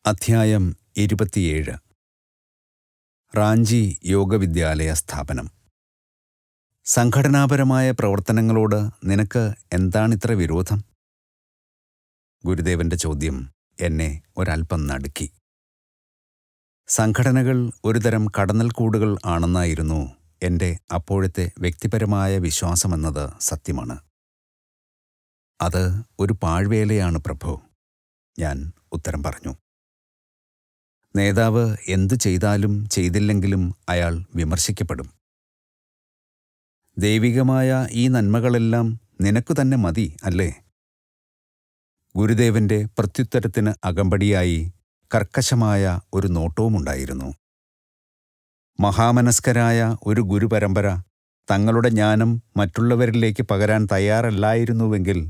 അധ്യായം 27. റാഞ്ചി യോഗവിദ്യാലയ സ്ഥാപനം. സംഘടനാപരമായ പ്രവർത്തനങ്ങളോട് നിനക്ക് എന്താണിത്ര വിരോധം? ഗുരുദേവന്റെ ചോദ്യം എന്നെ ഒരൽപ്പം നടുക്കി. സംഘടനകൾ ഒരുതരം കടന്നൽക്കൂടുകൾ ആണെന്നായിരുന്നു എൻ്റെ അപ്പോഴത്തെ വ്യക്തിപരമായ വിശ്വാസമെന്നത് സത്യമാണ്. അത് ഒരു പാഴ്വേലയാണ് പ്രഭു, ഞാൻ ഉത്തരം പറഞ്ഞു. നേതാവ് എന്തു ചെയ്താലും ചെയ്തില്ലെങ്കിലും അയാൾ വിമർശിക്കപ്പെടും. ദൈവികമായ ഈ നന്മകളെല്ലാം നിനക്കു തന്നെ മതി അല്ലേ? ഗുരുദേവന്റെ പ്രത്യുത്തരത്തിന് അകമ്പടിയായി കർക്കശമായ ഒരു നോട്ടവുമുണ്ടായിരുന്നു. മഹാമനസ്കരായ ഒരു ഗുരുപരമ്പര തങ്ങളുടെ ജ്ഞാനം മറ്റുള്ളവരിലേക്ക് പകരാൻ തയ്യാറല്ലായിരുന്നുവെങ്കിൽ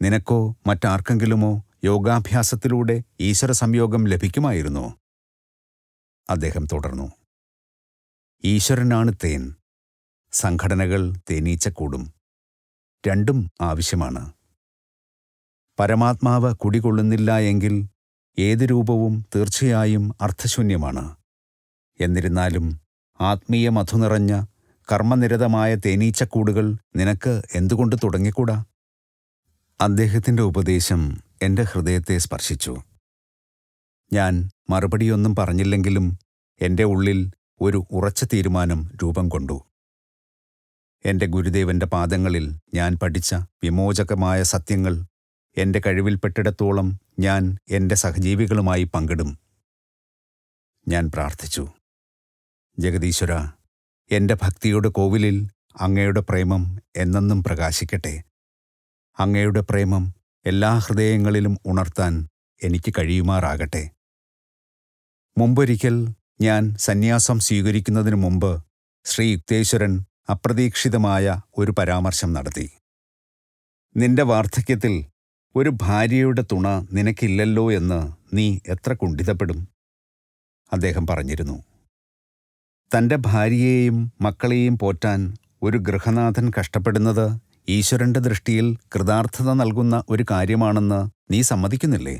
നിനക്കോ മറ്റാർക്കെങ്കിലുമോ യോഗാഭ്യാസത്തിലൂടെ ഈശ്വര സംയോഗം ലഭിക്കുമായിരുന്നോ? അദ്ദേഹം തുടർന്നു. ഈശ്വരനാണ് തേൻ, സംഘടനകൾ തേനീച്ചക്കൂടും. രണ്ടും ആവശ്യമാണ്. പരമാത്മാവ് കുടികൊള്ളുന്നില്ല എങ്കിൽ ഏത് രൂപവും തീർച്ചയായും അർത്ഥശൂന്യമാണ്. എന്നിരുന്നാലും ആത്മീയ മധു നിറഞ്ഞ കർമ്മനിരതമായ തേനീച്ചക്കൂടുകൾ നിനക്ക് എന്തുകൊണ്ട് തുടങ്ങിക്കൂടാ? അദ്ദേഹത്തിൻ്റെ ഉപദേശം എൻ്റെ ഹൃദയത്തെ സ്പർശിച്ചു. ഞാൻ മറുപടിയൊന്നും പറഞ്ഞില്ലെങ്കിലും എൻ്റെ ഉള്ളിൽ ഒരു ഉറച്ച തീരുമാനം രൂപം കൊണ്ടു. എൻ്റെ ഗുരുദേവന്റെ പാദങ്ങളിൽ ഞാൻ പഠിച്ച വിമോചകമായ സത്യങ്ങൾ എൻ്റെ കഴിവിൽപ്പെട്ടിടത്തോളം ഞാൻ എൻ്റെ സഹജീവികളുമായി പങ്കിടും. ഞാൻ പ്രാർത്ഥിച്ചു. ജഗദീശ്വര, എൻ്റെ ഭക്തിയുടെ കോവിലിൽ അങ്ങയുടെ പ്രേമം എന്നെന്നും പ്രകാശിക്കട്ടെ. അങ്ങയുടെ പ്രേമം എല്ലാ ഹൃദയങ്ങളിലും ഉണർത്താൻ എനിക്ക് കഴിയുമാറാകട്ടെ. മുമ്പൊരിക്കൽ ഞാൻ സന്യാസം സ്വീകരിക്കുന്നതിനു മുമ്പ് ശ്രീ യുക്തേശ്വരൻ അപ്രതീക്ഷിതമായ ഒരു പരാമർശം നടത്തി. നിന്റെ വാർദ്ധക്യത്തിൽ ഒരു ഭാര്യയുടെ തുണ നിനക്കില്ലല്ലോ എന്ന് നീ എത്ര കുണ്ഠിതപ്പെടും? അദ്ദേഹം പറഞ്ഞിരുന്നു. തൻ്റെ ഭാര്യയെയും മക്കളെയും പോറ്റാൻ ഒരു ഗൃഹനാഥൻ കഷ്ടപ്പെടുന്നത് ഈശ്വരന്റെ ദൃഷ്ടിയിൽ കൃതാർത്ഥത നൽകുന്ന ഒരു കാര്യമാണെന്ന് നീ സമ്മതിക്കുന്നില്ലേ?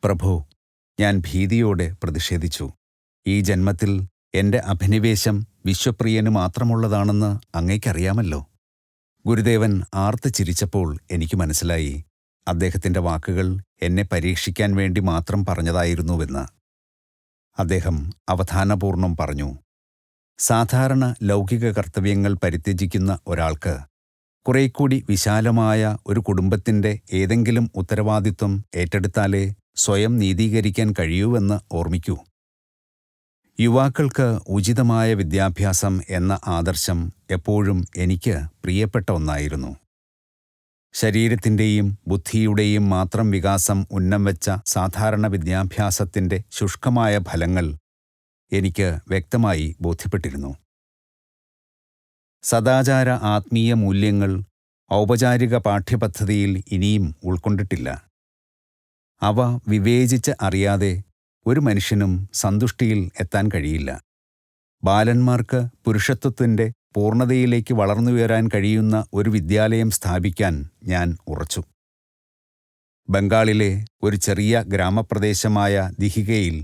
പ്രഭു, ഞാൻ ഭീതിയോടെ പ്രതിഷേധിച്ചു. ഈ ജന്മത്തിൽ എൻ്റെ അഭിനിവേശം വിശ്വപ്രിയന് മാത്രമുള്ളതാണെന്ന് അങ്ങേക്കറിയാമല്ലോ. ഗുരുദേവൻ ആർത്ത് ചിരിച്ചപ്പോൾ എനിക്ക് മനസ്സിലായി അദ്ദേഹത്തിൻ്റെ വാക്കുകൾ എന്നെ പരീക്ഷിക്കാൻ വേണ്ടി മാത്രം പറഞ്ഞതായിരുന്നുവെന്ന്. അദ്ദേഹം അവധാനപൂർവ്വം പറഞ്ഞു. സാധാരണ ലൗകിക കർത്തവ്യങ്ങൾ പരിത്യജിക്കുന്ന ഒരാൾക്ക് കുറേക്കൂടി വിശാലമായ ഒരു കുടുംബത്തിൻ്റെ ഏതെങ്കിലും ഉത്തരവാദിത്വം ഏറ്റെടുത്താലേ സ്വയം നീതീകരിക്കാൻ കഴിയൂവെന്ന് ഓർമ്മിക്കൂ. യുവാക്കൾക്ക് ഉചിതമായ വിദ്യാഭ്യാസം എന്ന ആദർശം എപ്പോഴും എനിക്ക് പ്രിയപ്പെട്ട ഒന്നായിരുന്നു. ശരീരത്തിൻ്റെയും ബുദ്ധിയുടെയും മാത്രം വികാസം ഉന്നം വെച്ച സാധാരണ വിദ്യാഭ്യാസത്തിൻ്റെ ശുഷ്കമായ ഫലങ്ങൾ എനിക്ക് വ്യക്തമായി ബോധ്യപ്പെട്ടിരുന്നു. സദാചാര ആത്മീയ മൂല്യങ്ങൾ ഔപചാരിക പാഠ്യപദ്ധതിയിൽ ഇനിയും ഉൾക്കൊണ്ടിട്ടില്ല. അവ വിവേചിച്ച് അറിയാതെ ഒരു മനുഷ്യനും സന്തുഷ്ടിയിൽ എത്താൻ കഴിയില്ല. ബാലന്മാർക്ക് പുരുഷത്വത്തിൻ്റെ പൂർണ്ണതയിലേക്ക് വളർന്നുയരാൻ കഴിയുന്ന ഒരു വിദ്യാലയം സ്ഥാപിക്കാൻ ഞാൻ ഉറച്ചു. ബംഗാളിലെ ഒരു ചെറിയ ഗ്രാമപ്രദേശമായ ദിഹികയിൽ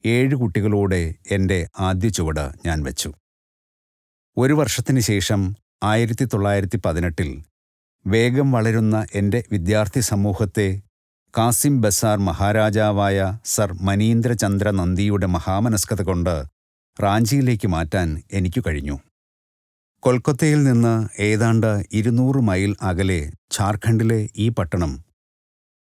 7 കുട്ടികളോടെ എൻ്റെ ആദ്യ ചുവട് ഞാൻ വെച്ചു. ഒരു വർഷത്തിന് ശേഷം 1918 വേഗം വളരുന്ന എൻ്റെ വിദ്യാർത്ഥി സമൂഹത്തെ കാസിം ബസാർ മഹാരാജാവായ സർ മനീന്ദ്രചന്ദ്ര നന്ദിയുടെ മഹാമനസ്കത കൊണ്ട് റാഞ്ചിയിലേക്ക് മാറ്റാൻ എനിക്കു കഴിഞ്ഞു. കൊൽക്കത്തയിൽ നിന്ന് ഏതാണ്ട് 200 മൈൽ അകലെ ഝാർഖണ്ഡിലെ ഈ പട്ടണം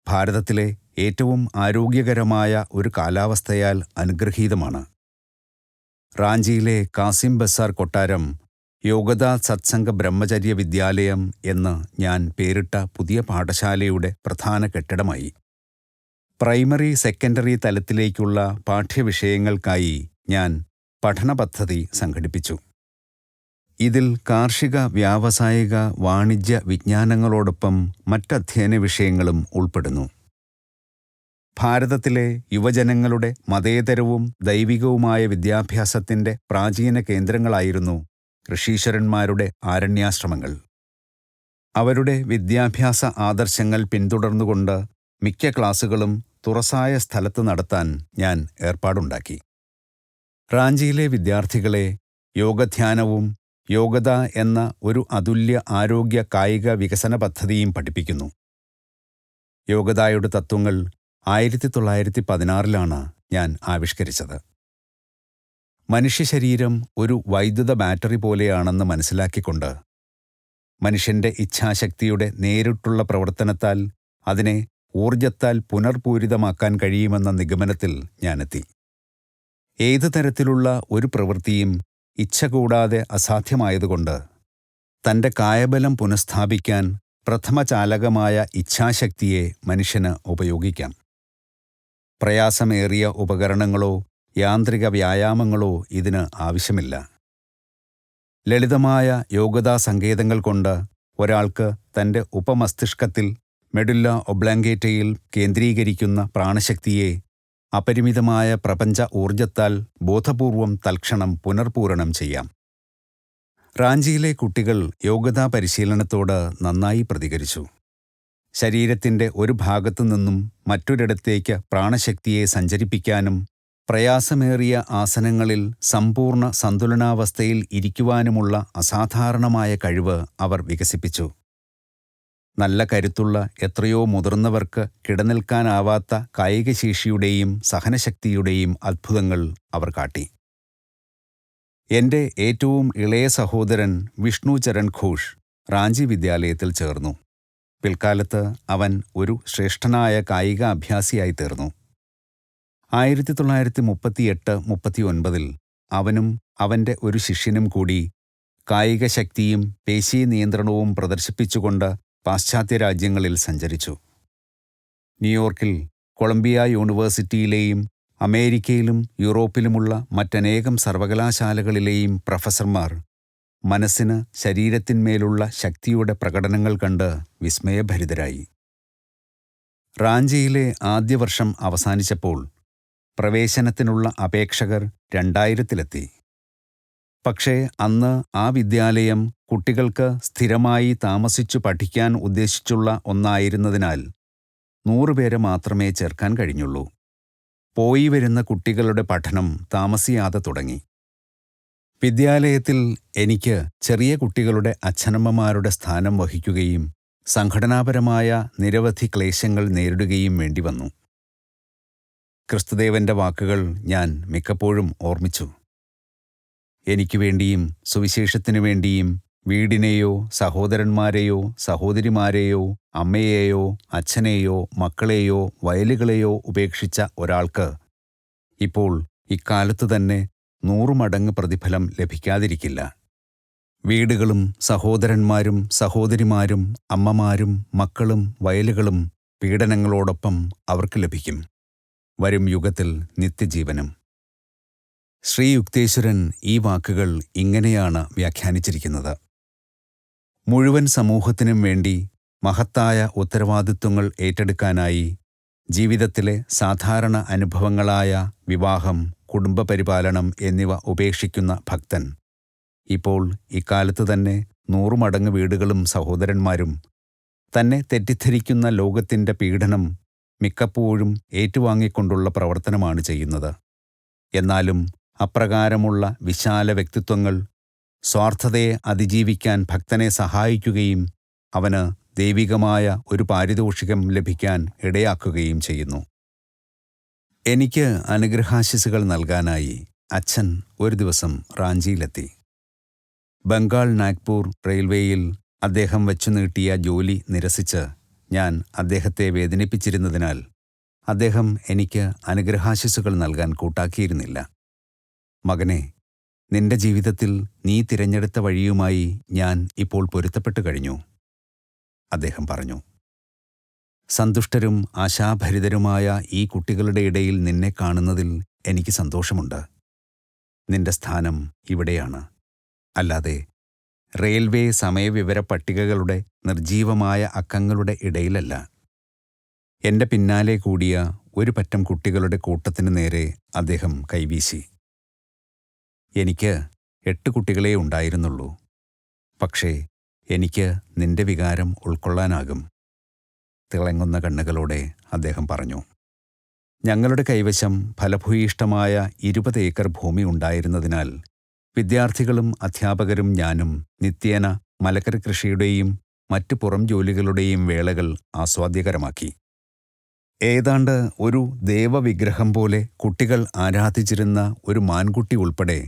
ഭാരതത്തിലെ ഏറ്റവും ആരോഗ്യകരമായ ഒരു കാലാവസ്ഥയാൽ അനുഗ്രഹീതമാണ്. റാഞ്ചിയിലെ കാസിം ബസാർ കൊട്ടാരം യോഗദാ സത്സംഗ ബ്രഹ്മചര്യ വിദ്യാലയം എന്ന് ഞാൻ പേരിട്ട പുതിയ പാഠശാലയുടെ പ്രധാന കെട്ടിടമായി. പ്രൈമറി സെക്കൻഡറി തലത്തിലേക്കുള്ള പാഠ്യവിഷയങ്ങൾക്കായി ഞാൻ പഠനപദ്ധതി സംഘടിപ്പിച്ചു. ഇതിൽ കാർഷിക, വ്യാവസായിക, വാണിജ്യ വിജ്ഞാനങ്ങളോടൊപ്പം മറ്റധ്യയന വിഷയങ്ങളും ഉൾപ്പെടുന്നു. ഭാരതത്തിലെ യുവജനങ്ങളുടെ മതേതരവും ദൈവികവുമായ വിദ്യാഭ്യാസത്തിൻ്റെ പ്രാചീന കേന്ദ്രങ്ങളായിരുന്നു ഋഷീശ്വരന്മാരുടെ ആരണ്യാശ്രമങ്ങൾ. അവരുടെ വിദ്യാഭ്യാസ ആദർശങ്ങൾ പിന്തുടർന്നുകൊണ്ട് മിക്ക ക്ലാസുകളും തുറസായ സ്ഥലത്ത് നടത്താൻ ഞാൻ ഏർപ്പാടുണ്ടാക്കി. റാഞ്ചിയിലെ വിദ്യാർത്ഥികളെ യോഗധ്യാനവും യോഗത എന്ന ഒരു അതുല്യ ആരോഗ്യ കായിക വികസന പദ്ധതിയും പഠിപ്പിക്കുന്നു. യോഗതായുടെ തത്വങ്ങൾ 1916 ഞാൻ ആവിഷ്കരിച്ചത്. മനുഷ്യശരീരം ഒരു വൈദ്യുത ബാറ്ററി പോലെയാണെന്ന് മനസ്സിലാക്കിക്കൊണ്ട് മനുഷ്യന്റെ ഇച്ഛാശക്തിയുടെ നേരിട്ടുള്ള പ്രവർത്തനത്താൽ അതിനെ ഊർജത്താൽ പുനർപൂരിതമാക്കാൻ കഴിയുമെന്ന നിഗമനത്തിൽ ഞാനെത്തി. ഏതു തരത്തിലുള്ള ഒരു പ്രവൃത്തിയും ഇച്ഛ കൂടാതെ അസാധ്യമായതുകൊണ്ട് തൻ്റെ കായബലം പുനഃസ്ഥാപിക്കാൻ പ്രഥമചാലകമായ ഇച്ഛാശക്തിയെ മനുഷ്യന് ഉപയോഗിക്കാം. പ്രയാസമേറിയ ഉപകരണങ്ങളോ യാന്ത്രിക വ്യായാമങ്ങളോ ഇതിന് ആവശ്യമില്ല. ലളിതമായ യോഗതാ സങ്കേതങ്ങൾ കൊണ്ട് ഒരാൾക്ക് തൻ്റെ ഉപമസ്തിഷ്കത്തിൽ മെഡുല്ല ഒബ്ലാങ്കേറ്റയിൽ കേന്ദ്രീകരിക്കുന്ന പ്രാണശക്തിയെ അപരിമിതമായ പ്രപഞ്ച ഊർജത്താൽ ബോധപൂർവം തൽക്ഷണം പുനർപൂരണം ചെയ്യാം. റാഞ്ചിയിലെ കുട്ടികൾ യോഗതാ പരിശീലനത്തോട് നന്നായി പ്രതികരിച്ചു. ശരീരത്തിൻ്റെ ഒരു ഭാഗത്തു നിന്നും മറ്റൊരിടത്തേക്ക് പ്രാണശക്തിയെ സഞ്ചരിപ്പിക്കാനും പ്രയാസമേറിയ ആസനങ്ങളിൽ സമ്പൂർണ്ണ സന്തുലനാവസ്ഥയിൽ ഇരിക്കുവാനുമുള്ള അസാധാരണമായ കഴിവ് അവർ വികസിപ്പിച്ചു. നല്ല കരുത്തുള്ള എത്രയോ മുതിർന്നവർക്ക് കിടനിൽക്കാനാവാത്ത കായികശേഷിയുടെയും സഹനശക്തിയുടെയും അത്ഭുതങ്ങൾ അവർ കാട്ടി. എൻ്റെ ഏറ്റവും ഇളയ സഹോദരൻ വിഷ്ണു ചരൺ ഘോഷ് റാഞ്ചി വിദ്യാലയത്തിൽ ചേർന്നു. പിൽക്കാലത്ത് അവൻ ഒരു ശ്രേഷ്ഠനായ കായിക അഭ്യാസിയായി തീർന്നു. 1938-39 അവനും അവൻ്റെ ഒരു ശിഷ്യനും കൂടി കായിക ശക്തിയും പേശീ നിയന്ത്രണവും പ്രദർശിപ്പിച്ചുകൊണ്ട് പാശ്ചാത്യ രാജ്യങ്ങളിൽ സഞ്ചരിച്ചു. ന്യൂയോർക്കിൽ കൊളംബിയ യൂണിവേഴ്സിറ്റിയിലെയും അമേരിക്കയിലും യൂറോപ്പിലുമുള്ള മറ്റനേകം സർവകലാശാലകളിലെയും പ്രൊഫസർമാർ മനസ്സിന് ശരീരത്തിന്മേലുള്ള ശക്തിയുടെ പ്രകടനങ്ങൾ കണ്ട് വിസ്മയഭരിതരായി. റാഞ്ചിയിലെ ആദ്യ വർഷം അവസാനിച്ചപ്പോൾ പ്രവേശനത്തിനുള്ള അപേക്ഷകർ 2000-ലെത്തി. പക്ഷേ അന്ന് ആ വിദ്യാലയം കുട്ടികൾക്ക് സ്ഥിരമായി താമസിച്ചു പഠിക്കാൻ ഉദ്ദേശിച്ചുള്ള ഒന്നായിരുന്നതിനാൽ 100 പേരെ മാത്രമേ ചേർക്കാൻ കഴിഞ്ഞുള്ളൂ. പോയി വരുന്ന കുട്ടികളുടെ പഠനം താമസിയാതെ തുടങ്ങി. വിദ്യാലയത്തിൽ എനിക്ക് ചെറിയ കുട്ടികളുടെ അച്ഛനമ്മമാരുടെ സ്ഥാനം വഹിക്കുകയും സംഘടനാപരമായ നിരവധി ക്ലേശങ്ങൾ നേരിടുകയും വേണ്ടിവന്നു. ക്രിസ്തുദേവന്റെ വാക്കുകൾ ഞാൻ മിക്കപ്പോഴും ഓർമ്മിച്ചു. എനിക്കു വേണ്ടിയും സുവിശേഷത്തിനു വേണ്ടിയും വീടിനെയോ സഹോദരന്മാരെയോ സഹോദരിമാരെയോ അമ്മയെയോ അച്ഛനെയോ മക്കളെയോ വയലുകളെയോ ഉപേക്ഷിച്ച ഒരാൾക്ക് ഇപ്പോൾ ഇക്കാലത്തു തന്നെ 100 മടങ്ങ് പ്രതിഫലം ലഭിക്കാതിരിക്കില്ല. വീടുകളും സഹോദരന്മാരും സഹോദരിമാരും അമ്മമാരും മക്കളും വയലുകളും പീഡനങ്ങളോടൊപ്പം അവർക്ക് ലഭിക്കും. വരും യുഗത്തിൽ നിത്യജീവനും. ശ്രീ യുക്തേശ്വരൻ ഈ വാക്കുകൾ ഇങ്ങനെയാണ് വ്യാഖ്യാനിച്ചിരിക്കുന്നത്. മുഴുവൻ സമൂഹത്തിനും വേണ്ടി മഹത്തായ ഉത്തരവാദിത്വങ്ങൾ ഏറ്റെടുക്കാനായി ജീവിതത്തിലെ സാധാരണ അനുഭവങ്ങളായ വിവാഹം, കുടുംബപരിപാലനം എന്നിവ ഉപേക്ഷിക്കുന്ന ഭക്തൻ ഇപ്പോൾ ഇക്കാലത്ത് തന്നെ 100 മടങ്ങ് വീടുകളും സഹോദരന്മാരും തന്നെ തെറ്റിദ്ധരിക്കുന്ന ലോകത്തിൻ്റെ പീഡനം മിക്കപ്പോഴും ഏറ്റുവാങ്ങിക്കൊണ്ടുള്ള പ്രവർത്തനമാണ് ചെയ്യുന്നത്. എന്നാലും അപ്രകാരമുള്ള വിശാല വ്യക്തിത്വങ്ങൾ സ്വാർത്ഥതയെ അതിജീവിക്കാൻ ഭക്തനെ സഹായിക്കുകയും അവന് ദൈവികമായ ഒരു പാരിതോഷികം ലഭിക്കാൻ ഇടയാക്കുകയും ചെയ്യുന്നു. എനിക്ക് അനുഗ്രഹാശിസുകൾ നൽകാനായി അച്ഛൻ ഒരു ദിവസം റാഞ്ചിയിലെത്തി. ബംഗാൾ നാഗ്പൂർ റെയിൽവേയിൽ അദ്ദേഹം വച്ചുനീട്ടിയ ജോലി നിരസിച്ച് ഞാൻ അദ്ദേഹത്തെ വേദനിപ്പിച്ചിരുന്നതിനാൽ അദ്ദേഹം എനിക്ക് അനുഗ്രഹാശിസുകൾ നൽകാൻ കൂട്ടാക്കിയിരുന്നില്ല. മകനെ, നിന്റെ ജീവിതത്തിൽ നീ തിരഞ്ഞെടുത്ത വഴിയുമായി ഞാൻ ഇപ്പോൾ പൊരുത്തപ്പെട്ടു കഴിഞ്ഞു, അദ്ദേഹം പറഞ്ഞു. സന്തുഷ്ടരും ആശാഭരിതരുമായ ഈ കുട്ടികളുടെ ഇടയിൽ നിന്നെ കാണുന്നതിൽ എനിക്ക് സന്തോഷമുണ്ട്. നിന്റെ സ്ഥാനം ഇവിടെയാണ്, അല്ലാതെ റെയിൽവേ സമയവിവര പട്ടികകളുടെ നിർജീവമായ അക്കങ്ങളുടെ ഇടയിലല്ല. എൻ്റെ പിന്നാലെ കൂടിയ ഒരു പറ്റം കുട്ടികളുടെ കൂട്ടത്തിനു നേരെ അദ്ദേഹം കൈവീശി. എനിക്ക് 8 കുട്ടികളെ ഉണ്ടായിരുന്നുള്ളൂ. പക്ഷേ എനിക്ക് നിന്റെ വികാരം ഉൾക്കൊള്ളാനാകും, തിളങ്ങുന്ന കണ്ണുകളോടെ അദ്ദേഹം പറഞ്ഞു. ഞങ്ങളുടെ കൈവശം ഫലഭൂയിഷ്ഠമായ 20 ഏക്കർ ഭൂമി ഉണ്ടായിരുന്നതിനാൽ വിദ്യാർത്ഥികളും അധ്യാപകരും ഞാനും നിത്യേന മലക്കറി കൃഷിയുടെയും മറ്റ് പുറം ജോലികളുടെയും വേളകൾ ആസ്വാദ്യകരമാക്കി. ഏതാണ്ട് ഒരു ദേവവിഗ്രഹം പോലെ കുട്ടികൾ ആരാധിച്ചിരുന്ന ഒരു മാൻകുട്ടി ഉൾപ്പെടെ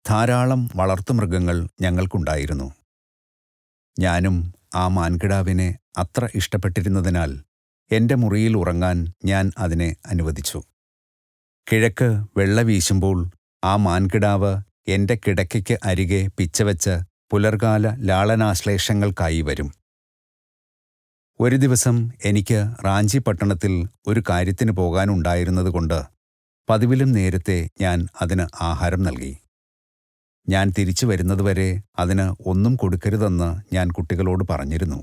ധാരാളം വളർത്തുമൃഗങ്ങൾ ഞങ്ങൾക്കുണ്ടായിരുന്നു. ഞാനും ആ മാൻകിടാവിനെ അത്ര ഇഷ്ടപ്പെട്ടിരുന്നതിനാൽ എൻ്റെ മുറിയിൽ ഉറങ്ങാൻ ഞാൻ അതിനെ അനുവദിച്ചു. കിഴക്ക് വെള്ള വീശുമ്പോൾ ആ മാൻകിടാവ് എൻ്റെ കിടക്കയ്ക്ക് അരികെ പിച്ചവെച്ച് പുലർകാല ലാളനാശ്ലേഷങ്ങൾക്കായി വരും. ഒരു ദിവസം എനിക്ക് റാഞ്ചി പട്ടണത്തിൽ ഒരു കാര്യത്തിന് പോകാനുണ്ടായിരുന്നതുകൊണ്ട് പതിവിലും നേരത്തെ ഞാൻ അതിന് ആഹാരം നൽകി. ഞാൻ തിരിച്ചു വരുന്നതുവരെ അതിന് ഒന്നും കൊടുക്കരുതെന്ന് ഞാൻ കുട്ടികളോട് പറഞ്ഞിരുന്നു.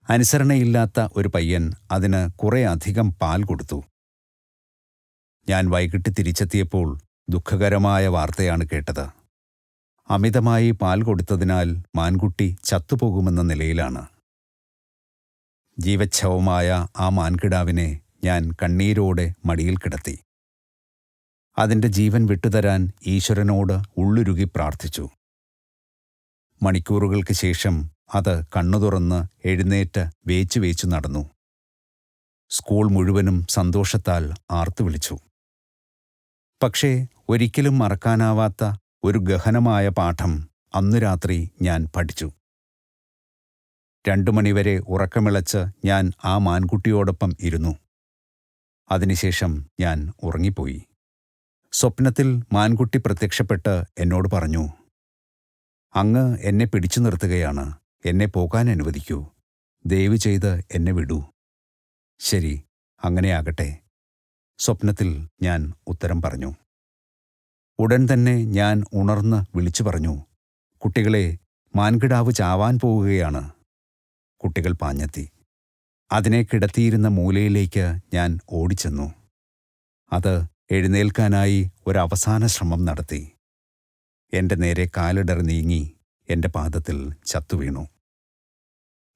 അനുസരണയില്ലാത്ത ഒരു പയ്യൻ അതിന് കുറെ അധികം പാൽ കൊടുത്തു. ഞാൻ വൈകിട്ട് തിരിച്ചെത്തിയപ്പോൾ ദുഃഖകരമായ വാർത്തയാണ് കേട്ടത്. അമിതമായി പാൽ കൊടുത്തതിനാൽ മാൻകുട്ടി ചത്തുപോകുമെന്ന നിലയിലാണ്. ജീവച്ഛവമായ ആ മാൻകിടാവിനെ ഞാൻ കണ്ണീരോടെ മടിയിൽ കിടത്തി. അതിൻ്റെ ജീവൻ വിട്ടുതരാൻ ഈശ്വരനോട് ഉള്ളുരുകി പ്രാർത്ഥിച്ചു. മണിക്കൂറുകൾക്ക് ശേഷം അത് കണ്ണു തുറന്ന് എഴുന്നേറ്റ് വേച്ചു നടന്നു. സ്കൂൾ മുഴുവനും സന്തോഷത്താൽ ആർത്തുവിളിച്ചു. പക്ഷേ ഒരിക്കലും മറക്കാനാവാത്ത ഒരു ഗഹനമായ പാഠം അന്നു രാത്രി ഞാൻ പഠിച്ചു. 2 മണിവരെ ഉറക്കമിളച്ച് ഞാൻ ആ മാൻകുട്ടിയോടൊപ്പം ഇരുന്നു. അതിനുശേഷം ഞാൻ ഉറങ്ങിപ്പോയി. സ്വപ്നത്തിൽ മാൻകുട്ടി പ്രത്യക്ഷപ്പെട്ട് എന്നോട് പറഞ്ഞു, "അങ്ങ് എന്നെ പിടിച്ചു നിർത്തുകയാണ്. എന്നെ പോകാൻ അനുവദിക്കൂ. ദയവ് ചെയ്ത് എന്നെ വിടൂ." "ശരി, അങ്ങനെയാകട്ടെ," സ്വപ്നത്തിൽ ഞാൻ ഉത്തരം പറഞ്ഞു. ഉടൻ തന്നെ ഞാൻ ഉണർന്ന് വിളിച്ചു പറഞ്ഞു, "കുട്ടികളെ, മാൻകിടാവ് ചാവാൻ പോവുകയാണ്." കുട്ടികൾ പാഞ്ഞെത്തി. അതിനെ കിടത്തിയിരുന്ന മൂലയിലേക്ക് ഞാൻ ഓടിച്ചെന്നു. അത് എഴുന്നേൽക്കാനായി ഒരവസാന ശ്രമം നടത്തി. എൻ്റെ നേരെ കാലിടറി നീങ്ങി എൻ്റെ പാദത്തിൽ ചത്തുവീണു.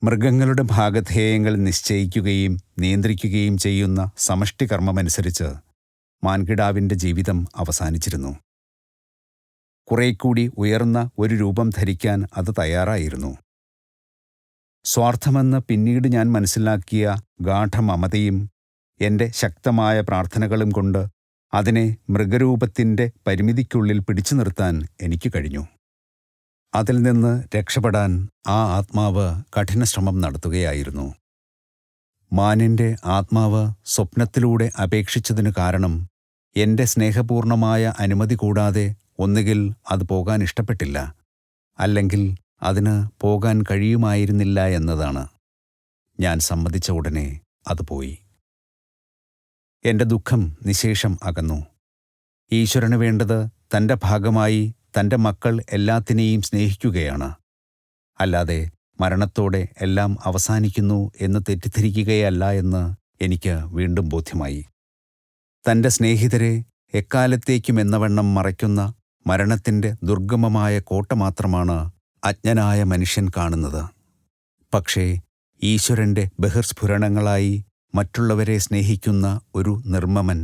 മൃഗങ്ങളുടെ ഭാഗധേയങ്ങൾ നിശ്ചയിക്കുകയും നിയന്ത്രിക്കുകയും ചെയ്യുന്ന സമഷ്ടികർമ്മമനുസരിച്ച് മാൻകിടാവിൻ്റെ ജീവിതം അവസാനിച്ചിരുന്നു. കുറേക്കൂടി ഉയർന്ന ഒരു രൂപം ധരിക്കാൻ അത് തയ്യാറായിരുന്നു. സ്വാർത്ഥമെന്ന് പിന്നീട് ഞാൻ മനസ്സിലാക്കിയ ഗാഠമമതയും എൻ്റെ ശക്തമായ പ്രാർത്ഥനകളും കൊണ്ട് അതിനെ മൃഗരൂപത്തിൻ്റെ പരിമിതിക്കുള്ളിൽ പിടിച്ചു നിർത്താൻ എനിക്ക് കഴിഞ്ഞു. അതിൽ നിന്ന് രക്ഷപ്പെടാൻ ആ ആത്മാവ് കഠിനശ്രമം നടത്തുകയായിരുന്നു. മാനിൻ്റെ ആത്മാവ് സ്വപ്നത്തിലൂടെ അപേക്ഷിച്ചതിനു കാരണം എൻ്റെ സ്നേഹപൂർണമായ അനുമതി കൂടാതെ ഒന്നുകിൽ അത് പോകാൻ ഇഷ്ടപ്പെട്ടില്ല, അല്ലെങ്കിൽ അതിന് പോകാൻ കഴിയുമായിരുന്നില്ല എന്നതാണ്. ഞാൻ സമ്മതിച്ച ഉടനെ അത് പോയി. എൻ്റെ ദുഃഖം നിശേഷം അകന്നു. ഈശ്വരന് വേണ്ടത് തൻ്റെ ഭാഗമായി തൻ്റെ മക്കൾ എല്ലാത്തിനെയും സ്നേഹിക്കുകയാണ്, അല്ലാതെ മരണത്തോടെ എല്ലാം അവസാനിക്കുന്നു എന്ന് തെറ്റിദ്ധരിക്കുകയല്ല എന്ന് എനിക്ക് വീണ്ടും ബോധ്യമായി. തൻ്റെ സ്നേഹിതരെ എക്കാലത്തേക്കുമെന്നവണ്ണം മറയ്ക്കുന്ന മരണത്തിൻ്റെ ദുർഗമമായ കോട്ട മാത്രമാണ് അജ്ഞനായ മനുഷ്യൻ കാണുന്നത്. പക്ഷേ ഈശ്വരൻ്റെ ബഹിർസ്ഫുരണങ്ങളായി മറ്റുള്ളവരെ സ്നേഹിക്കുന്ന ഒരു നിർമ്മമൻ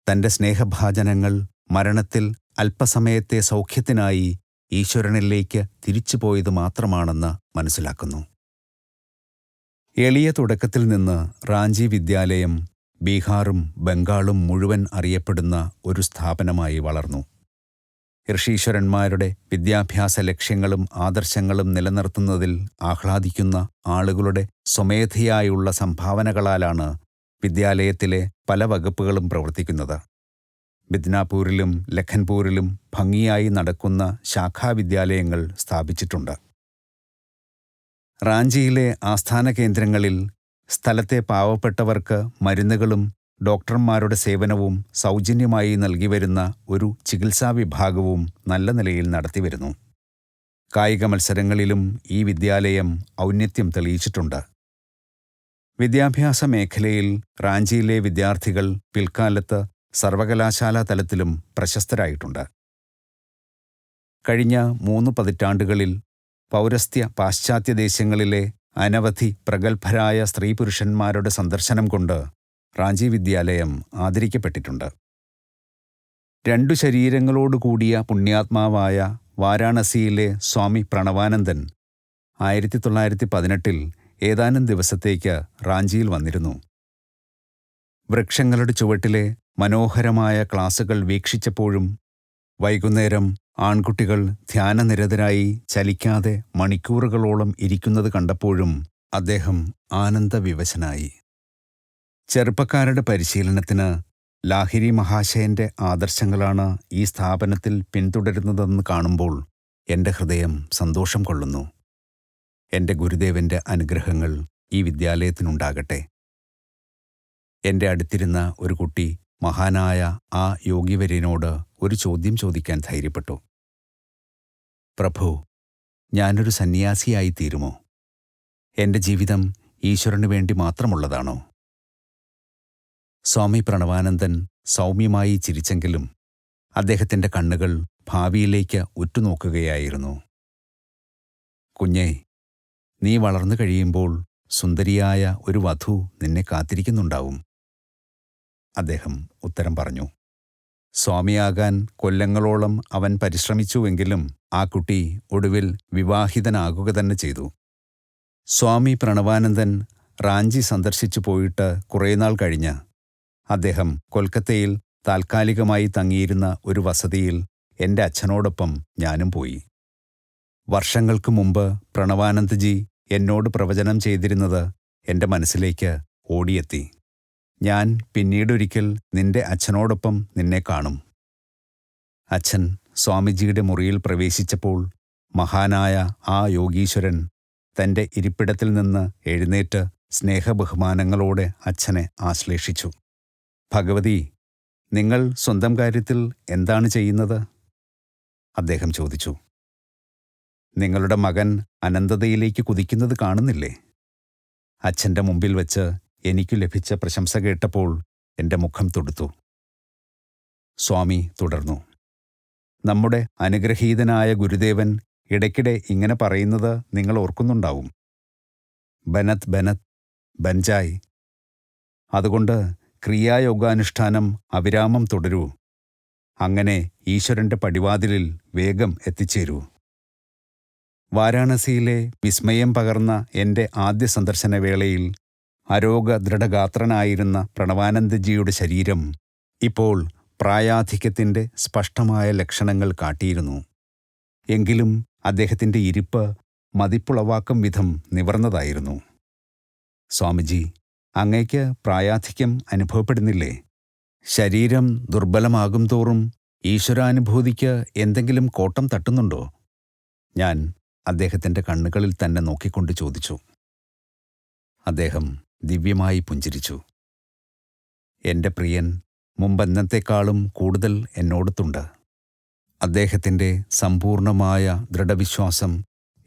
തൻ്റെ സ്നേഹഭാജനങ്ങൾ മരണത്തിൽ അല്പസമയത്തെ സൗഖ്യത്തിനായി ഈശ്വരനിലേക്ക് തിരിച്ചുപോയത് മാത്രമാണെന്ന് മനസ്സിലാക്കുന്നു. എളിയ തുടക്കത്തിൽ നിന്ന് റാഞ്ചി വിദ്യാലയം ബീഹാറും ബംഗാളും മുഴുവൻ അറിയപ്പെടുന്ന ഒരു സ്ഥാപനമായി വളർന്നു. ഋഷീശ്വരന്മാരുടെ വിദ്യാഭ്യാസ ലക്ഷ്യങ്ങളും ആദർശങ്ങളും നിലനിർത്തുന്നതിൽ ആഹ്ലാദിക്കുന്ന ആളുകളുടെ സ്വമേധയായുള്ള സംഭാവനകളാലാണ് വിദ്യാലയത്തിലെ പല വകുപ്പുകളും പ്രവർത്തിക്കുന്നത്. മിദ്നാപൂരിലും ലഖൻപൂരിലും ഭംഗിയായി നടക്കുന്ന ശാഖാവിദ്യാലയങ്ങൾ സ്ഥാപിച്ചിട്ടുണ്ട്. റാഞ്ചിയിലെ ആസ്ഥാന കേന്ദ്രങ്ങളിൽ സ്ഥലത്തെ പാവപ്പെട്ടവർക്ക് മരുന്നുകളും ഡോക്ടർമാരുടെ സേവനവും സൗജന്യമായി നൽകിവരുന്ന ഒരു ചികിത്സാ വിഭാഗവും നല്ല നിലയിൽ നടത്തിവരുന്നു. കായിക മത്സരങ്ങളിലും ഈ വിദ്യാലയം ഔന്നത്യം തെളിയിച്ചിട്ടുണ്ട്. വിദ്യാഭ്യാസ മേഖലയിൽ റാഞ്ചിയിലെ വിദ്യാർത്ഥികൾ പിൽക്കാലത്ത് സർവകലാശാലാ തലത്തിലും പ്രശസ്തരായിട്ടുണ്ട്. കഴിഞ്ഞ 3 പതിറ്റാണ്ടുകളിൽ പൗരസ്ത്യ പാശ്ചാത്യ ദേശങ്ങളിലെ അനവധി പ്രഗത്ഭരായ സ്ത്രീ പുരുഷന്മാരുടെ സന്ദർശനം കൊണ്ട് റാഞ്ചി വിദ്യാലയം ആദരിക്കപ്പെട്ടിട്ടുണ്ട്. 2 ശരീരങ്ങളോടുകൂടിയ പുണ്യാത്മാവായ വാരാണസിയിലെ സ്വാമി പ്രണവാനന്ദൻ 1918 ഏതാനും ദിവസത്തേക്ക് റാഞ്ചിയിൽ വന്നിരുന്നു. വൃക്ഷങ്ങളുടെ ചുവട്ടിലെ മനോഹരമായ ക്ലാസുകൾ വീക്ഷിച്ചപ്പോഴും വൈകുന്നേരം ആൺകുട്ടികൾ ധ്യാനനിരതരായി ചലിക്കാതെ മണിക്കൂറുകളോളം ഇരിക്കുന്നത് കണ്ടപ്പോഴും അദ്ദേഹം ആനന്ദവിവശനായി. ചെറുപ്പക്കാരുടെ പരിശീലനത്തിന് ലാഹിരി മഹാശയന്റെ ആദർശങ്ങളാണ് ഈ സ്ഥാപനത്തിൽ പിന്തുടരുന്നതെന്ന് കാണുമ്പോൾ എൻ്റെ ഹൃദയം സന്തോഷം കൊള്ളുന്നു. എൻ്റെ ഗുരുദേവന്റെ അനുഗ്രഹങ്ങൾ ഈ വിദ്യാലയത്തിനുണ്ടാകട്ടെ. എൻ്റെ അടുത്തിരുന്ന ഒരു കുട്ടി മഹാനായ ആ യോഗിവര്യനോട് ഒരു ചോദ്യം ചോദിക്കാൻ ധൈര്യപ്പെട്ടു. പ്രഭു, ഞാനൊരു സന്യാസിയായി തീരുമോ? എൻ്റെ ജീവിതം ഈശ്വരനു വേണ്ടി മാത്രമുള്ളതാണോ? സ്വാമി പ്രണവാനന്ദൻ സൗമ്യമായി ചിരിച്ചെങ്കിലും അദ്ദേഹത്തിൻ്റെ കണ്ണുകൾ ഭാവിയിലേക്ക് ഉറ്റുനോക്കുകയായിരുന്നു. കുഞ്ഞേ, നീ വളർന്നു കഴിയുമ്പോൾ സുന്ദരിയായ ഒരു വധു നിന്നെ കാത്തിരിക്കുന്നുണ്ടാവും, അദ്ദേഹം ഉത്തരം പറഞ്ഞു. സ്വാമിയാകാൻ കൊല്ലങ്ങളോളം അവൻ പരിശ്രമിച്ചുവെങ്കിലും ആ കുട്ടി ഒടുവിൽ വിവാഹിതനാകുക തന്നെ ചെയ്തു. സ്വാമി പ്രണവാനന്ദൻ റാഞ്ചി സന്ദർശിച്ചു പോയിട്ട് കുറേനാൾ കഴിഞ്ഞ് അദ്ദേഹം കൊൽക്കത്തയിൽ താൽക്കാലികമായി തങ്ങിയിരുന്ന ഒരു വസതിയിൽ എൻ്റെ അച്ഛനോടൊപ്പം ഞാനും പോയി. വർഷങ്ങൾക്ക് മുമ്പ് പ്രണവാനന്ദജി എന്നോട് പ്രവചനം ചെയ്തിരുന്നത് എൻ്റെ മനസ്സിലേക്ക് ഓടിയെത്തി. ഞാൻ പിന്നീടൊരിക്കൽ നിന്റെ അച്ഛനോടൊപ്പം നിന്നെ കാണും. അച്ഛൻ സ്വാമിജിയുടെ മുറിയിൽ പ്രവേശിച്ചപ്പോൾ മഹാനായ ആ യോഗീശ്വരൻ തൻ്റെ ഇരിപ്പിടത്തിൽ നിന്ന് എഴുന്നേറ്റ് സ്നേഹബഹുമാനങ്ങളോടെ അച്ഛനെ ആശ്ലേഷിച്ചു. ഭഗവതി, നിങ്ങൾ സ്വന്തം കാര്യത്തിൽ എന്താണ് ചെയ്യുന്നത്? അദ്ദേഹം ചോദിച്ചു. നിങ്ങളുടെ മകൻ അനന്തതയിലേക്ക് കുതിക്കുന്നത് കാണുന്നില്ലേ? അച്ഛൻ്റെ മുമ്പിൽ വച്ച് എനിക്കു ലഭിച്ച പ്രശംസ കേട്ടപ്പോൾ എൻ്റെ മുഖം തുടുത്തു. സ്വാമി തുടർന്നു. നമ്മുടെ അനുഗ്രഹീതനായ ഗുരുദേവൻ ഇടയ്ക്കിടെ ഇങ്ങനെ പറയുന്നത് നിങ്ങൾ ഓർക്കുന്നുണ്ടാവും. ബനത് ബനത് ബൻജായ്. അതുകൊണ്ട് ക്രിയായോഗാനുഷ്ഠാനം അവിരാമം തുടരൂ. അങ്ങനെ ഈശ്വരന്റെ പടിവാതിലിൽ വേഗം എത്തിച്ചേരൂ. വാരാണസിയിലെ വിസ്മയം പകർന്ന എൻ്റെ ആദ്യ സന്ദർശനവേളയിൽ അരോഗദൃഢഗാത്രനായിരുന്ന പ്രണവാനന്ദജിയുടെ ശരീരം ഇപ്പോൾ പ്രായാധിക്യത്തിൻ്റെ സ്പഷ്ടമായ ലക്ഷണങ്ങൾ കാട്ടിയിരുന്നു. എങ്കിലും അദ്ദേഹത്തിൻ്റെ ഇരിപ്പ് മതിപ്പുളവാക്കും വിധം നിവർന്നതായിരുന്നു. സ്വാമിജി, അങ്ങയ്ക്ക് പ്രായാധിക്യം അനുഭവപ്പെടുന്നില്ലേ? ശരീരം ദുർബലമാകും തോറും ഈശ്വരാനുഭൂതിക്ക് എന്തെങ്കിലും കോട്ടം തട്ടുന്നുണ്ടോ? ഞാൻ അദ്ദേഹത്തിൻ്റെ കണ്ണുകളിൽ തന്നെ നോക്കിക്കൊണ്ട് ചോദിച്ചു. അദ്ദേഹം ദിവ്യമായി പുഞ്ചിരിച്ചു. എൻ്റെ പ്രിയൻ മുമ്പെന്നത്തേക്കാളും കൂടുതൽ എന്നോടത്തുണ്ട്. അദ്ദേഹത്തിൻ്റെ സമ്പൂർണമായ ദൃഢവിശ്വാസം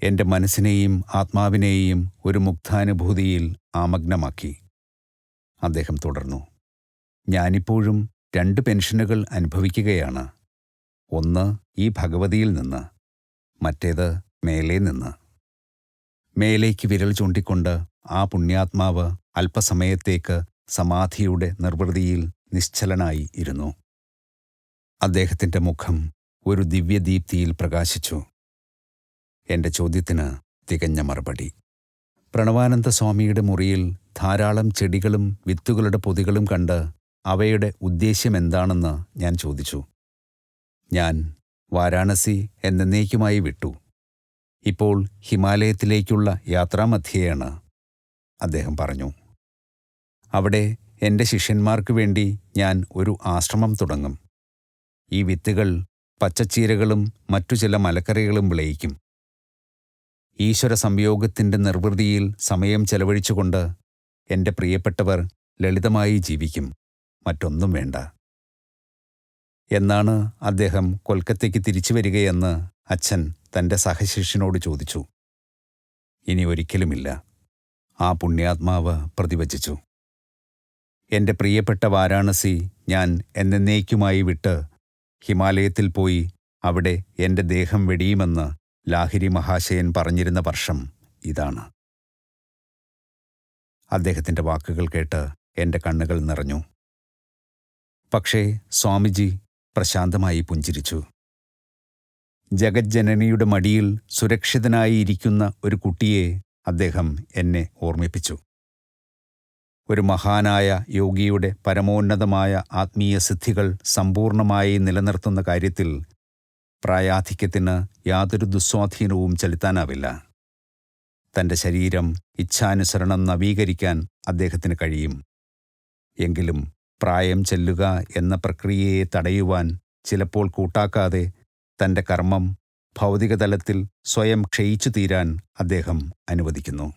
എൻ്റെ മനസ്സിനെയും ആത്മാവിനെയും ഒരു മുഗ്ധാനുഭൂതിയിൽ ആമഗ്നമാക്കി. അദ്ദേഹം തുടർന്നു. ഞാനിപ്പോഴും 2 പെൻഷനുകൾ അനുഭവിക്കുകയാണ്. ഒന്ന് ഈ ഭഗവതിയിൽ നിന്ന്, മറ്റേത് മേലേ നിന്ന്. മേലേക്ക് വിരൽ ചൂണ്ടിക്കൊണ്ട് ആ പുണ്യാത്മാവ് അല്പസമയത്തേക്ക് സമാധിയുടെ നിർവൃതിയിൽ നിശ്ചലനായി ഇരുന്നു. അദ്ദേഹത്തിൻ്റെ മുഖം ഒരു ദിവ്യദീപ്തിയിൽ പ്രകാശിച്ചു. എൻ്റെ ചോദ്യത്തിന് തികഞ്ഞ മറുപടി. പ്രണവാനന്ദ സ്വാമിയുടെ മുറിയിൽ ധാരാളം ചെടികളും വിത്തുകളുടെ പൊതികളും കണ്ട് അവയുടെ ഉദ്ദേശ്യമെന്താണെന്ന് ഞാൻ ചോദിച്ചു. ഞാൻ വാരാണസി എന്നേക്കുമായി വിട്ടു. ഇപ്പോൾ ഹിമാലയത്തിലേക്കുള്ള യാത്രാമധ്യേയാണ്, അദ്ദേഹം പറഞ്ഞു. അവിടെ എൻ്റെ ശിഷ്യന്മാർക്ക് വേണ്ടി ഞാൻ ഒരു ആശ്രമം തുടങ്ങും. ഈ വിത്തുകൾ പച്ചച്ചീരകളും മറ്റു ചില മലക്കറികളും വിളയിക്കും. ഈശ്വര സംയോഗത്തിൻ്റെ നിർവൃതിയിൽ സമയം ചെലവഴിച്ചുകൊണ്ട് എൻ്റെ പ്രിയപ്പെട്ടവർ ലളിതമായി ജീവിക്കും. മറ്റൊന്നും വേണ്ട. എന്നാണ് അദ്ദേഹം കൊൽക്കത്തയ്ക്ക് തിരിച്ചു വരികയെന്ന് അച്ഛൻ തൻ്റെ സഹശിഷ്യനോട് ചോദിച്ചു. ഇനി ഒരിക്കലുമില്ല, ആ പുണ്യാത്മാവ് പ്രതിവചിച്ചു. എൻ്റെ പ്രിയപ്പെട്ട വാരാണസി ഞാൻ എന്നേക്കുമായി വിട്ട് ഹിമാലയത്തിൽ പോയി അവിടെ എൻ്റെ ദേഹം വെടിയുമെന്ന് ലാഹിരി മഹാശയൻ പറഞ്ഞിരുന്ന വർഷം ഇതാണ്. അദ്ദേഹത്തിൻ്റെ വാക്കുകൾ കേട്ട് എൻ്റെ കണ്ണുകൾ നിറഞ്ഞു. പക്ഷേ സ്വാമിജി പ്രശാന്തമായി പുഞ്ചിരിച്ചു. ജഗജ്ജനനിയുടെ മടിയിൽ സുരക്ഷിതനായി ഇരിക്കുന്ന ഒരു കുട്ടിയെ അദ്ദേഹം എന്നെ ഓർമ്മിപ്പിച്ചു. ഒരു മഹാനായ യോഗിയുടെ പരമോന്നതമായ ആത്മീയ സിദ്ധികൾ സമ്പൂർണമായി നിലനിർത്തുന്ന കാര്യത്തിൽ പ്രായാധിക്യത്തിന് യാതൊരു ദുസ്വാധീനവും ചെലുത്താനാവില്ല. തൻ്റെ ശരീരം ഇച്ഛാനുസരണം നവീകരിക്കാൻ അദ്ദേഹത്തിന് കഴിയും. എങ്കിലും പ്രായം ചെല്ലുക എന്ന പ്രക്രിയയെ തടയുവാൻ ചിലപ്പോൾ കൂട്ടാക്കാതെ തൻ്റെ കർമ്മം ഭൗതികതലത്തിൽ സ്വയം ക്ഷയിച്ചു തീരാൻ അദ്ദേഹം അനുവദിക്കുന്നു.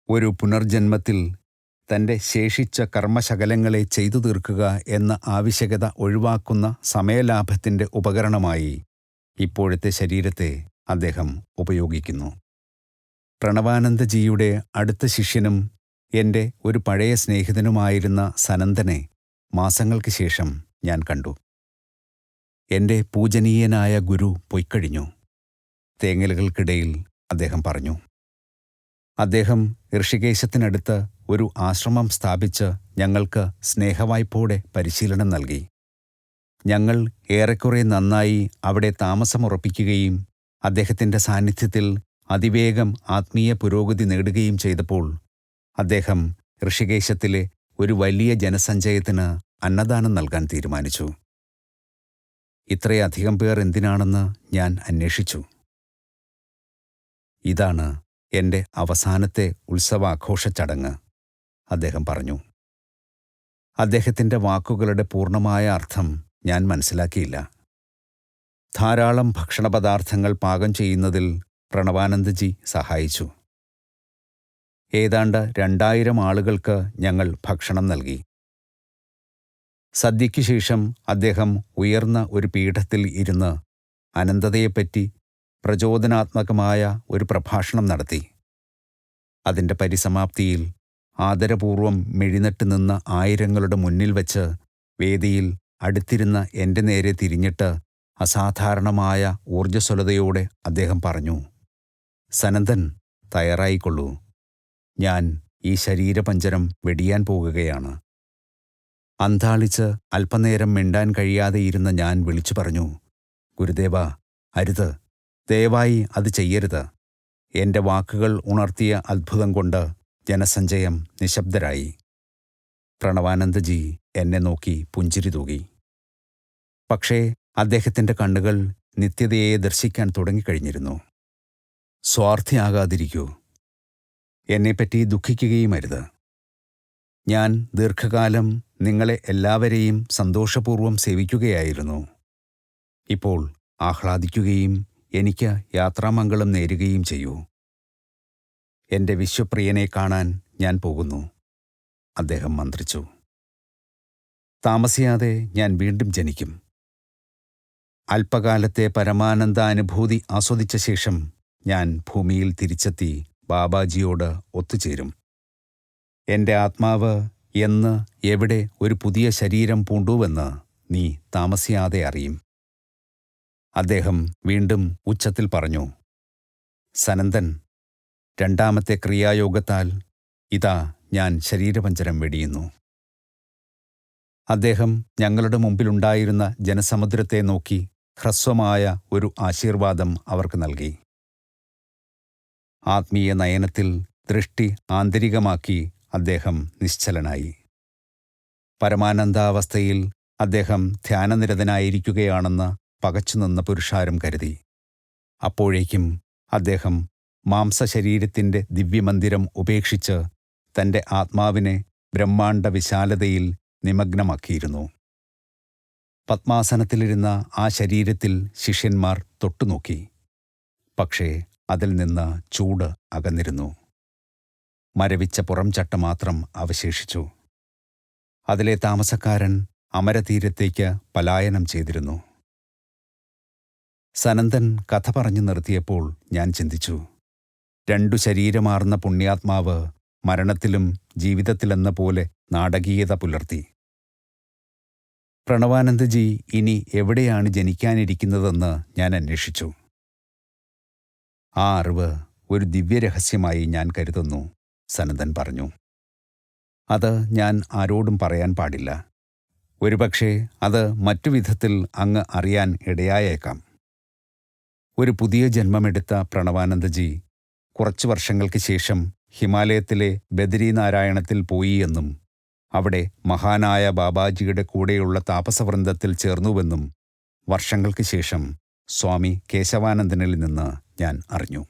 ഒരു പുനർജന്മത്തിൽ തൻ്റെ ശേഷിച്ച കർമ്മശകലങ്ങളെ ചെയ്തു തീർക്കുക എന്ന ആവശ്യകത ഒഴിവാക്കുന്ന സമയലാഭത്തിൻ്റെ ഉപകരണമായി ഇപ്പോഴത്തെ ശരീരത്തെ അദ്ദേഹം ഉപയോഗിക്കുന്നു. പ്രണവാനന്ദജിയുടെ അടുത്ത ശിഷ്യനും എൻ്റെ ഒരു പഴയ സ്നേഹിതനുമായിരുന്ന സനന്ദനെ മാസങ്ങൾക്ക് ശേഷം ഞാൻ കണ്ടു. എൻ്റെ പൂജനീയനായ ഗുരു പൊയ്ക്കഴിഞ്ഞു. തേങ്ങലുകൾക്കിടയിൽ അദ്ദേഹം പറഞ്ഞു. അദ്ദേഹം ഋഷികേശത്തിനടുത്ത് ഒരു ആശ്രമം സ്ഥാപിച്ച് ഞങ്ങൾക്ക് സ്നേഹവായ്പോടെ പരിശീലനം നൽകി. ഞങ്ങൾ ഏറെക്കുറെ നന്നായി അവിടെ താമസമുറപ്പിക്കുകയും അദ്ദേഹത്തിൻ്റെ സാന്നിധ്യത്തിൽ അതിവേഗം ആത്മീയ പുരോഗതി നേടുകയും ചെയ്തപ്പോൾ അദ്ദേഹം ഋഷികേശത്തിലെ ഒരു വലിയ ജനസഞ്ചയത്തിന് അന്നദാനം നൽകാൻ തീരുമാനിച്ചു. ഇത്രയധികം പേർ എന്തിനാണെന്ന് ഞാൻ അന്വേഷിച്ചു. ഇതാണ് എൻ്റെ അവസാനത്തെ ഉത്സവാഘോഷ ചടങ്ങ്, അദ്ദേഹം പറഞ്ഞു. അദ്ദേഹത്തിൻ്റെ വാക്കുകളുടെ പൂർണ്ണമായ അർത്ഥം ഞാൻ മനസ്സിലാക്കിയില്ല. ധാരാളം ഭക്ഷണപദാർത്ഥങ്ങൾ പാകം ചെയ്യുന്നതിൽ പ്രണവാനന്ദജി സഹായിച്ചു. ഏതാണ്ട് 2000 ആളുകൾക്ക് ഞങ്ങൾ ഭക്ഷണം നൽകി. സദ്യയ്ക്കു ശേഷം അദ്ദേഹം ഉയർന്ന ഒരു പീഠത്തിൽ ഇരുന്ന് അനന്തതയെപ്പറ്റി പ്രചോദനാത്മകമായ ഒരു പ്രഭാഷണം നടത്തി. അതിൻ്റെ പരിസമാപ്തിയിൽ ആദരപൂർവം മെഴിനട്ട് നിന്ന ആയിരങ്ങളുടെ മുന്നിൽ വച്ച് വേദിയിൽ അടുത്തിരുന്ന എൻ്റെ നേരെ തിരിഞ്ഞിട്ട് അസാധാരണമായ ഊർജ്ജസ്വലതയോടെ അദ്ദേഹം പറഞ്ഞു, സനന്ദൻ, തയ്യാറായിക്കൊള്ളൂ. ഞാൻ ഈ ശരീരപഞ്ചരം വെടിയാൻ പോകുകയാണ്. അന്താളിച്ച് അല്പനേരം മിണ്ടാൻ കഴിയാതെ ഇരുന്ന ഞാൻ വിളിച്ചു പറഞ്ഞു, ഗുരുദേവ, അരുത്, ദയവായി അത് ചെയ്യരുത്. എൻ്റെ വാക്കുകൾ ഉണർത്തിയ അത്ഭുതം കൊണ്ട് ജനസഞ്ചയം നിശബ്ദരായി. പ്രണവാനന്ദജി എന്നെ നോക്കി പുഞ്ചിരി തൂകി. പക്ഷേ അദ്ദേഹത്തിൻ്റെ കണ്ണുകൾ നിത്യതയെ ദർശിക്കാൻ തുടങ്ങിക്കഴിഞ്ഞിരുന്നു. സ്വാർത്ഥിയാകാതിരിക്കൂ. എന്നെപ്പറ്റി ദുഃഖിക്കുകയുമരുത്. ഞാൻ ദീർഘകാലം നിങ്ങളെ എല്ലാവരെയും സന്തോഷപൂർവ്വം സേവിക്കുകയായിരുന്നു. ഇപ്പോൾ ആഹ്ലാദിക്കുകയും എനിക്ക് യാത്രാമംഗളം നേരുകയും ചെയ്യൂ. എൻ്റെ വിശ്വപ്രിയനെ കാണാൻ ഞാൻ പോകുന്നു, അദ്ദേഹം മന്ത്രിച്ചു. താമസിയാതെ ഞാൻ വീണ്ടും ജനിക്കും. അല്പകാലത്തെ പരമാനന്ദാനുഭൂതി ആസ്വദിച്ച ശേഷം ഞാൻ ഭൂമിയിൽ തിരിച്ചെത്തി ബാബാജിയോട് ഒത്തുചേരും. എൻ്റെ ആത്മാവ് എന്ന് എവിടെ ഒരു പുതിയ ശരീരം പൂണ്ടുവെന്ന് നീ താമസിയാതെ അറിയും. അദ്ദേഹം വീണ്ടും ഉച്ചത്തിൽ പറഞ്ഞു, സനന്ദൻ, രണ്ടാമത്തെ ക്രിയായോഗത്താൽ ഇതാ ഞാൻ ശരീരപഞ്ചരം വെടിയുന്നു. അദ്ദേഹം ഞങ്ങളുടെ മുമ്പിലുണ്ടായിരുന്ന ജനസമുദ്രത്തെ നോക്കി ഹ്രസ്വമായ ഒരു ആശീർവാദം അവർക്ക് നൽകി. ആത്മീയ നയനത്തിൽ ദൃഷ്ടി ആന്തരികമാക്കി അദ്ദേഹം നിശ്ചലനായി. പരമാനന്ദാവസ്ഥയിൽ അദ്ദേഹം ധ്യാനനിരതനായിരിക്കുകയാണെന്ന് പകച്ചുനിന്ന പുരുഷാരം കരുതി. അപ്പോഴേക്കും അദ്ദേഹം മാംസശരീരത്തിൻ്റെ ദിവ്യമന്ദിരം ഉപേക്ഷിച്ച് തൻ്റെ ആത്മാവിനെ ബ്രഹ്മാണ്ഡ വിശാലതയിൽ നിമഗ്നമാക്കിയിരുന്നു. പത്മാസനത്തിലിരുന്ന ആ ശരീരത്തിൽ ശിഷ്യന്മാർ തൊട്ടുനോക്കി. പക്ഷേ അതിൽ നിന്ന് ചൂട് അകന്നിരുന്നു. മരവിച്ച പുറംചട്ട മാത്രം അവശേഷിച്ചു. അതിലെ താമസക്കാരൻ അമരതീരത്തേക്ക് പലായനം ചെയ്തിരുന്നു. സനന്ദൻ കഥ പറഞ്ഞു നിർത്തിയപ്പോൾ ഞാൻ ചിന്തിച്ചു, 2 ശരീരമാർന്ന പുണ്യാത്മാവ് മരണത്തിലും ജീവിതത്തിലെന്ന പോലെ നാടകീയത പുലർത്തി. പ്രണവാനന്ദജി ഇനി എവിടെയാണ് ജനിക്കാനിരിക്കുന്നതെന്ന് ഞാൻ അന്വേഷിച്ചു. ആ അറിവ് ഒരു ദിവ്യരഹസ്യമായി ഞാൻ കരുതുന്നു, സനന്ദൻ പറഞ്ഞു. അത് ഞാൻ ആരോടും പറയാൻ പാടില്ല. ഒരുപക്ഷേ അത് മറ്റു വിധത്തിൽ അങ്ങ് അറിയാൻ ഇടയായേക്കാം. ഒരു പുതിയ ജന്മമെടുത്ത പ്രണവാനന്ദജി കുറച്ചു വർഷങ്ങൾക്ക് ശേഷം ഹിമാലയത്തിലെ ബദരീനാരായണത്തിൽ പോയി എന്നും അവിടെ മഹാനായ ബാബാജിയുടെ കൂടെയുള്ള താപസവൃന്ദത്തിൽ ചേർന്നുവെന്നും വർഷങ്ങൾക്ക് ശേഷം സ്വാമി കേശവാനന്ദനിൽ നിന്ന് ഞാൻ അറിഞ്ഞു.